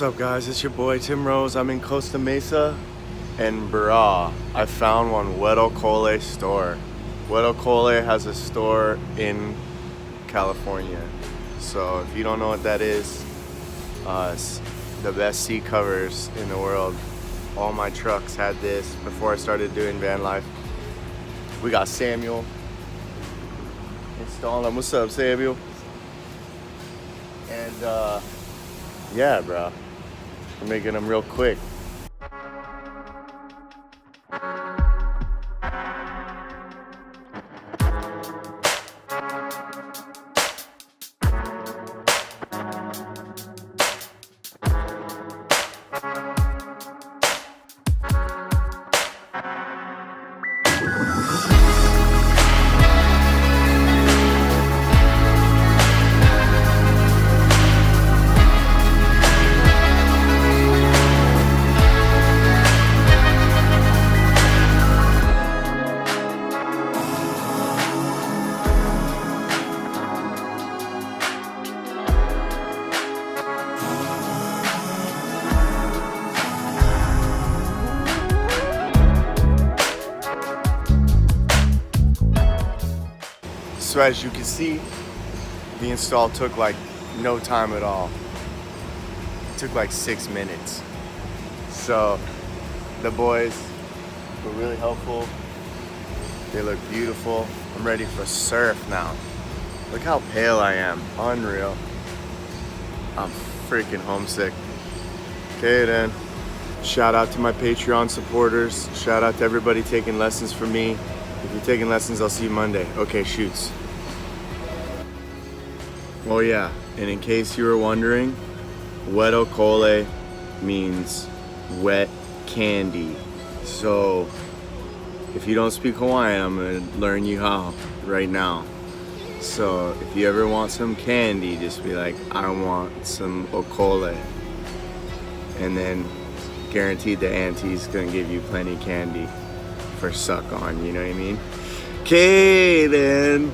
What's up guys, it's your boy Tim Rose. I'm in Costa Mesa and brah, I found one WET OKOLE store. WET OKOLE has a store in California. So if you don't know what that is, it's the best seat covers in the world. All my trucks had this before I started doing van life. We got Samuel installing them. What's up, Samuel? And yeah, bro, we're making them real quick. So as you can see, the install took like no time at all. It took like 6 minutes. So the boys were really helpful. They look beautiful. I'm ready for surf now. Look how pale I am, unreal. I'm freaking homesick. Okay then, shout out to my Patreon supporters. Shout out to everybody taking lessons from me. If you're taking lessons, I'll see you Monday. Okay, shoots. Oh yeah, and in case you were wondering, WET OKOLE means wet candy. So if you don't speak Hawaiian, I'm gonna learn you how right now. So if you ever want some candy, just be like, I want some okole. And then guaranteed the auntie's gonna give you plenty candy for suck on, you know what I mean? Okay then.